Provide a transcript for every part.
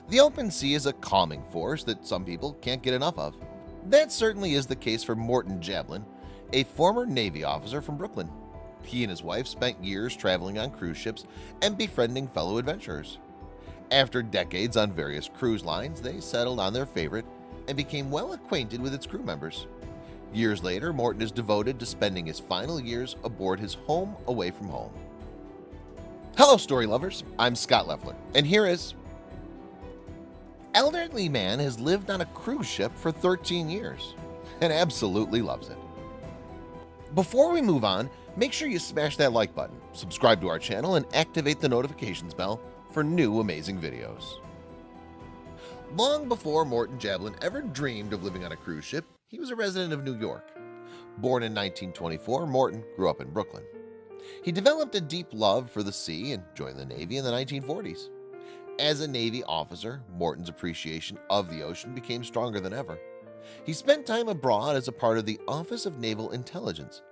The open sea is a calming force that some people can't get enough of. That certainly is the case for Morton Jablin, a former Navy officer from Brooklyn. He and his wife spent years traveling on cruise ships and befriending fellow adventurers. After decades on various cruise lines, they settled on their favorite and became well acquainted with its crew members. Years later, Morton is devoted to spending his final years aboard his home away from home. Hello, story lovers. I'm Scott Leffler, and here is elderly man has lived on a cruise ship for 13 years and absolutely loves it. Before we move on, make sure you smash that like button, subscribe to our channel, and activate the notifications bell for new amazing videos. Long before Morton Jablin ever dreamed of living on a cruise ship, he was a resident of New York. Born in 1924, Morton grew up in Brooklyn. He developed a deep love for the sea and joined the Navy in the 1940s. As a Navy officer, Morton's appreciation of the ocean became stronger than ever. He spent time abroad as a part of the Office of Naval Intelligence.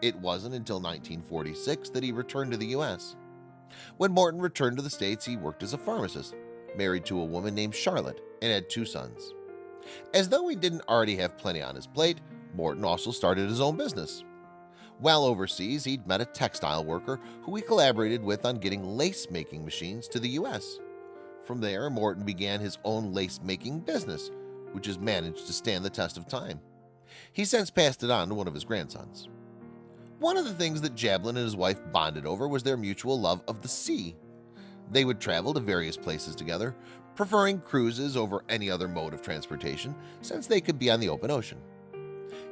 It wasn't until 1946 that he returned to the U.S. When Morton returned to the States, he worked as a pharmacist, married to a woman named Charlotte, and had 2 sons. As though he didn't already have plenty on his plate, Morton also started his own business. While overseas, he'd met a textile worker who he collaborated with on getting lace-making machines to the U.S. From there, Morton began his own lace-making business, which has managed to stand the test of time. He's since passed it on to one of his grandsons. One of the things that Jablin and his wife bonded over was their mutual love of the sea. They would travel to various places together, preferring cruises over any other mode of transportation since they could be on the open ocean.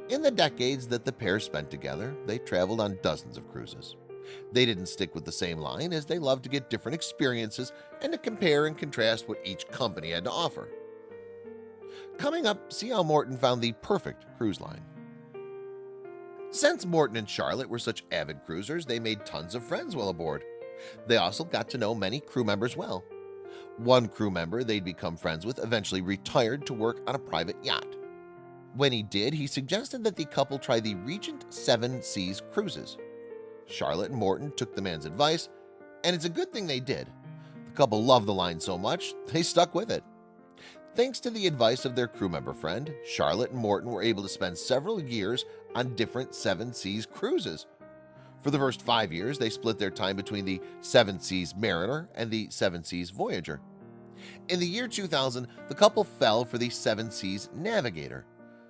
In the decades that the pair spent together, they traveled on dozens of cruises. They didn't stick with the same line as they loved to get different experiences and to compare and contrast what each company had to offer. Coming up, see how Morton found the perfect cruise line. Since Morton and Charlotte were such avid cruisers, they made tons of friends while aboard. They also got to know many crew members well. One crew member they'd become friends with eventually retired to work on a private yacht. When he did, he suggested that the couple try the Regent 7 Seas cruises. Charlotte and Morton took the man's advice, and it's a good thing they did. The couple loved the line so much, they stuck with it. Thanks to the advice of their crew member friend, Charlotte and Morton were able to spend several years on different 7 Seas cruises. For the first 5 years, they split their time between the 7 Seas Mariner and the 7 Seas Voyager. In the year 2000, the couple fell for the 7 Seas Navigator.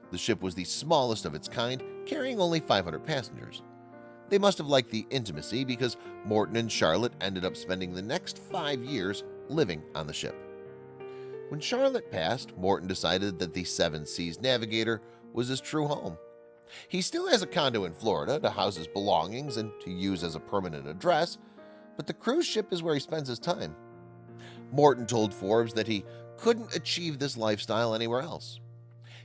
The ship was the smallest of its kind, carrying only 500 passengers. They must have liked the intimacy because Morton and Charlotte ended up spending the next 5 years living on the ship. When Charlotte passed, Morton decided that the 7 Seas Navigator was his true home. He still has a condo in Florida to house his belongings and to use as a permanent address, but the cruise ship is where he spends his time. Morton told Forbes that he couldn't achieve this lifestyle anywhere else.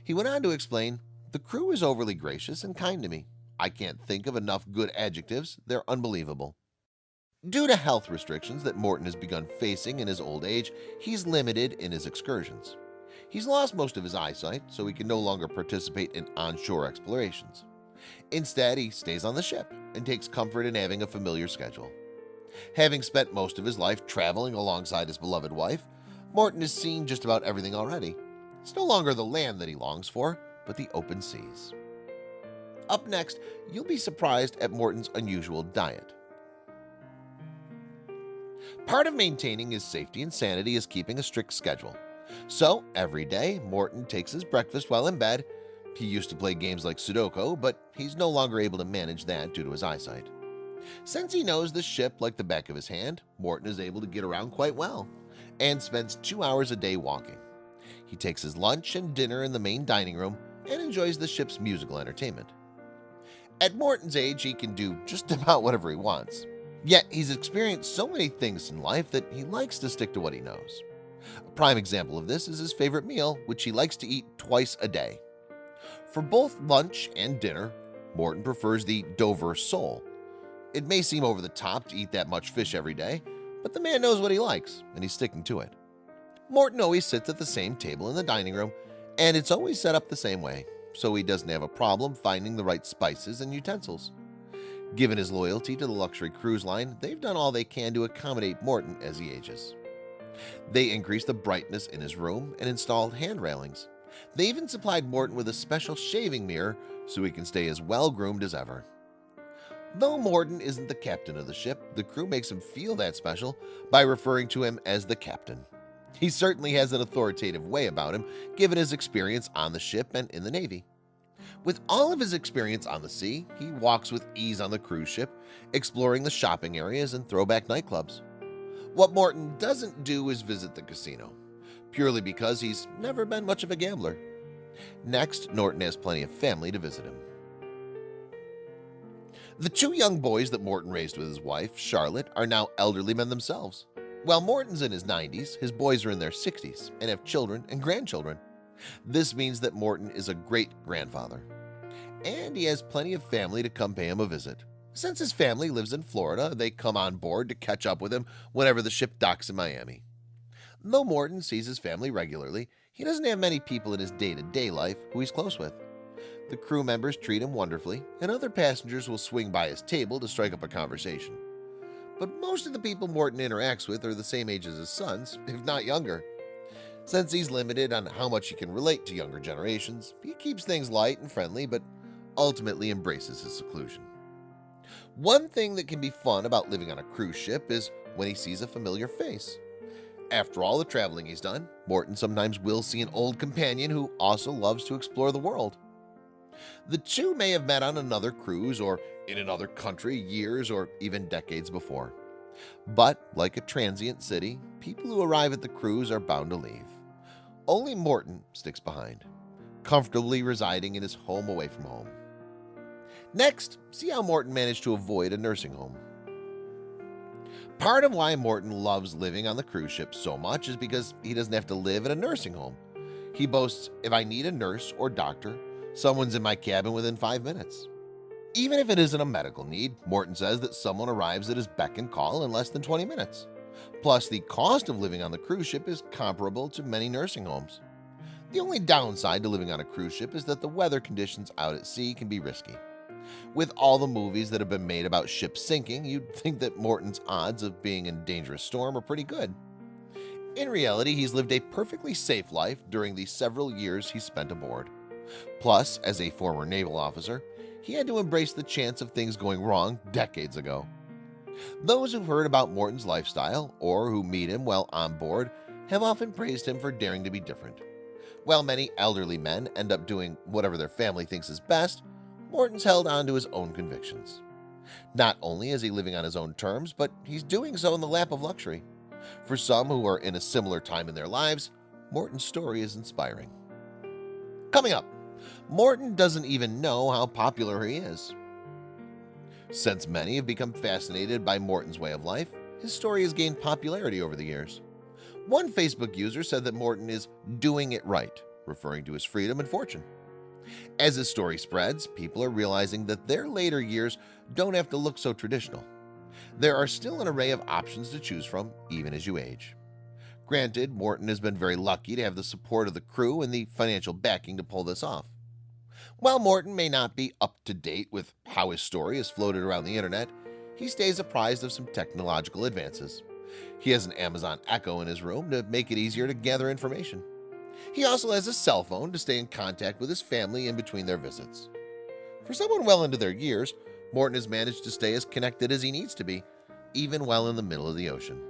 He went on to explain, "The crew is overly gracious and kind to me. I can't think of enough good adjectives, they're unbelievable." Due to health restrictions that Morton has begun facing in his old age, he's limited in his excursions. He's lost most of his eyesight, so he can no longer participate in onshore explorations. Instead, he stays on the ship and takes comfort in having a familiar schedule. Having spent most of his life traveling alongside his beloved wife, Morton has seen just about everything already. It's no longer the land that he longs for, but the open seas. Up next, you'll be surprised at Morton's unusual diet. Part of maintaining his safety and sanity is keeping a strict schedule. So, every day, Morton takes his breakfast while in bed. He used to play games like Sudoku, but he's no longer able to manage that due to his eyesight. Since he knows the ship like the back of his hand, Morton is able to get around quite well and spends 2 hours a day walking. He takes his lunch and dinner in the main dining room and enjoys the ship's musical entertainment. At Morton's age, he can do just about whatever he wants. Yet, he's experienced so many things in life that he likes to stick to what he knows. A prime example of this is his favorite meal, which he likes to eat twice a day. For both lunch and dinner, Morton prefers the Dover sole. It may seem over the top to eat that much fish every day, but the man knows what he likes, and he's sticking to it. Morton always sits at the same table in the dining room, and it's always set up the same way, so he doesn't have a problem finding the right spices and utensils. Given his loyalty to the luxury cruise line, they've done all they can to accommodate Morton as he ages. They increased the brightness in his room and installed hand railings. They even supplied Morton with a special shaving mirror so he can stay as well-groomed as ever. Though Morton isn't the captain of the ship, the crew makes him feel that special by referring to him as the captain. He certainly has an authoritative way about him, given his experience on the ship and in the Navy. With all of his experience on the sea, he walks with ease on the cruise ship, exploring the shopping areas and throwback nightclubs. What Morton doesn't do is visit the casino, purely because he's never been much of a gambler. Next, Norton has plenty of family to visit him. The two young boys that Morton raised with his wife, Charlotte, are now elderly men themselves. While Morton's in his 90s, his boys are in their 60s and have children and grandchildren. This means that Morton is a great-grandfather, and he has plenty of family to come pay him a visit. Since his family lives in Florida, they come on board to catch up with him whenever the ship docks in Miami. Though Morton sees his family regularly, he doesn't have many people in his day-to-day life who he's close with. The crew members treat him wonderfully, and other passengers will swing by his table to strike up a conversation. But most of the people Morton interacts with are the same age as his sons, if not younger. Since he's limited on how much he can relate to younger generations, he keeps things light and friendly, but ultimately embraces his seclusion. One thing that can be fun about living on a cruise ship is when he sees a familiar face. After all the traveling he's done, Morton sometimes will see an old companion who also loves to explore the world. The two may have met on another cruise or in another country years or even decades before. But like a transient city, people who arrive at the cruise are bound to leave. Only Morton sticks behind, comfortably residing in his home away from home. Next, see how Morton managed to avoid a nursing home. Part of why Morton loves living on the cruise ship so much is because he doesn't have to live in a nursing home. He boasts, "If I need a nurse or doctor, someone's in my cabin within 5 minutes." Even if it isn't a medical need, Morton says that someone arrives at his beck and call in less than 20 minutes. Plus, the cost of living on the cruise ship is comparable to many nursing homes. The only downside to living on a cruise ship is that the weather conditions out at sea can be risky. With all the movies that have been made about ships sinking, you'd think that Morton's odds of being in a dangerous storm are pretty good. In reality, he's lived a perfectly safe life during the several years he spent aboard. Plus, as a former naval officer, he had to embrace the chance of things going wrong decades ago. Those who've heard about Morton's lifestyle or who meet him while on board have often praised him for daring to be different. While many elderly men end up doing whatever their family thinks is best, Morton's held on to his own convictions. Not only is he living on his own terms, but he's doing so in the lap of luxury. For some who are in a similar time in their lives, Morton's story is inspiring. Coming up, Morton doesn't even know how popular he is. Since many have become fascinated by Morton's way of life, his story has gained popularity over the years. One Facebook user said that Morton is doing it right, referring to his freedom and fortune. As his story spreads, people are realizing that their later years don't have to look so traditional. There are still an array of options to choose from, even as you age. Granted, Morton has been very lucky to have the support of the crew and the financial backing to pull this off. While Morton may not be up to date with how his story is floated around the internet, he stays apprised of some technological advances. He has an Amazon Echo in his room to make it easier to gather information. He also has a cell phone to stay in contact with his family in between their visits. For someone well into their years, Morton has managed to stay as connected as he needs to be, even while in the middle of the ocean.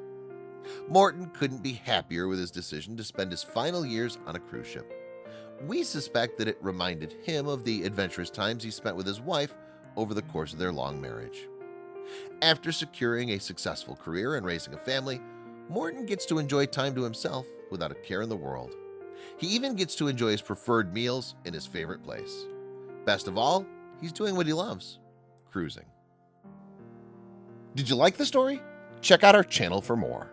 Morton couldn't be happier with his decision to spend his final years on a cruise ship. We suspect that it reminded him of the adventurous times he spent with his wife over the course of their long marriage. After securing a successful career and raising a family, Morton gets to enjoy time to himself without a care in the world. He even gets to enjoy his preferred meals in his favorite place. Best of all, he's doing what he loves: cruising. Did you like the story? Check out our channel for more.